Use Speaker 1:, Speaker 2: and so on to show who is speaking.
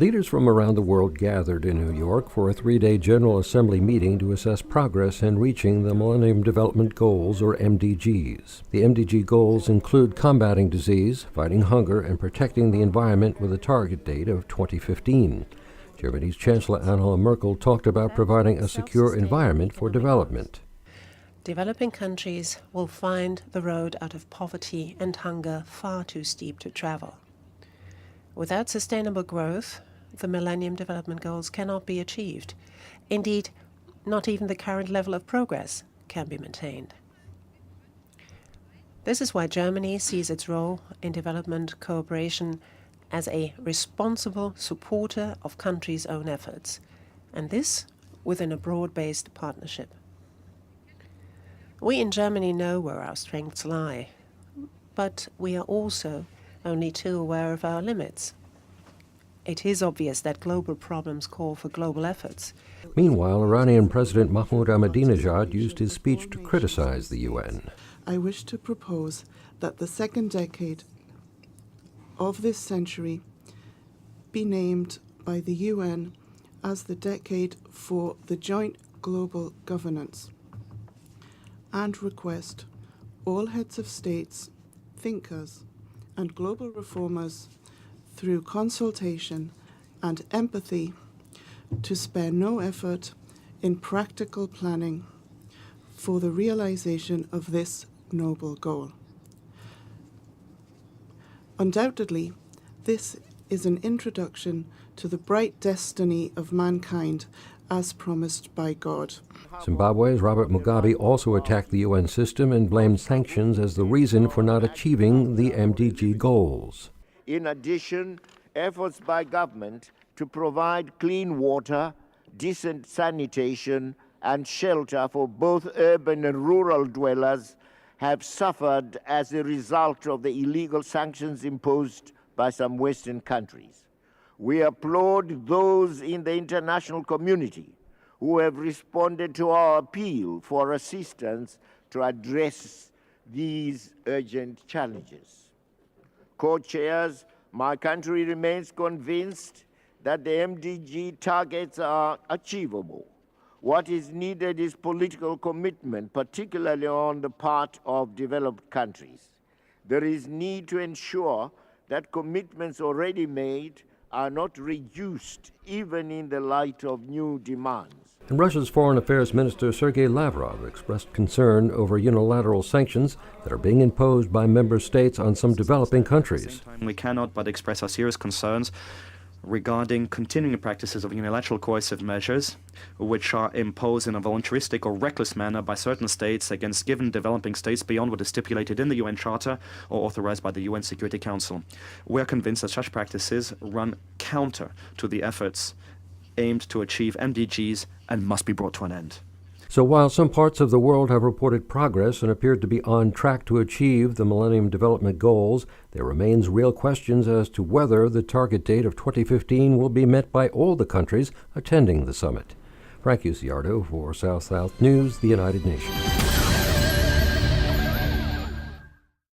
Speaker 1: Leaders from around the world gathered in New York for a 3-day General Assembly meeting to assess progress in reaching the Millennium Development Goals, or MDGs. The MDG goals include combating disease, fighting hunger, and protecting the environment with a target date of 2015. Germany's Chancellor Angela Merkel talked about providing a secure environment for development.
Speaker 2: Developing countries will find the road out of poverty and hunger far too steep to travel. Without sustainable growth, the Millennium Development Goals cannot be achieved. Indeed, not even the current level of progress can be maintained. This is why Germany sees its role in development cooperation as a responsible supporter of countries' own efforts, and this within a broad-based partnership. We in Germany know where our strengths lie, but we are also only too aware of our limits. It is obvious that global problems call for global efforts.
Speaker 1: Meanwhile, Iranian President Mahmoud Ahmadinejad used his speech to criticize the UN.
Speaker 3: I wish to propose that the second decade of this century be named by the UN as the decade for the joint global governance, and request all heads of states, thinkers, and global reformers, through consultation and empathy, to spare no effort in practical planning for the realization of this noble goal. Undoubtedly, this is an introduction to the bright destiny of mankind as promised by God.
Speaker 1: Zimbabwe's Robert Mugabe also attacked the UN system and blamed sanctions as the reason for not achieving the MDG goals.
Speaker 4: In addition, efforts by government to provide clean water, decent sanitation, and shelter for both urban and rural dwellers have suffered as a result of the illegal sanctions imposed by some Western countries. We applaud those in the international community who have responded to our appeal for assistance to address these urgent challenges. Co-chairs, my country remains convinced that the MDG targets are achievable. What is needed is political commitment, particularly on the part of developed countries. There is need to ensure that commitments already made are not reduced, even in the light of new demands.
Speaker 1: And Russia's Foreign Affairs Minister Sergei Lavrov expressed concern over unilateral sanctions that are being imposed by member states on some developing countries.
Speaker 5: We cannot but express our serious concerns regarding continuing practices of unilateral coercive measures, which are imposed in a voluntaristic or reckless manner by certain states against given developing states beyond what is stipulated in the UN Charter or authorized by the UN Security Council. We are convinced that such practices run counter to the efforts aimed to achieve MDGs and must be brought to an end.
Speaker 1: So while some parts of the world have reported progress and appeared to be on track to achieve the Millennium Development Goals, there remains real questions as to whether the target date of 2015 will be met by all the countries attending the summit. Frank Uciardo for South South News, the United Nations.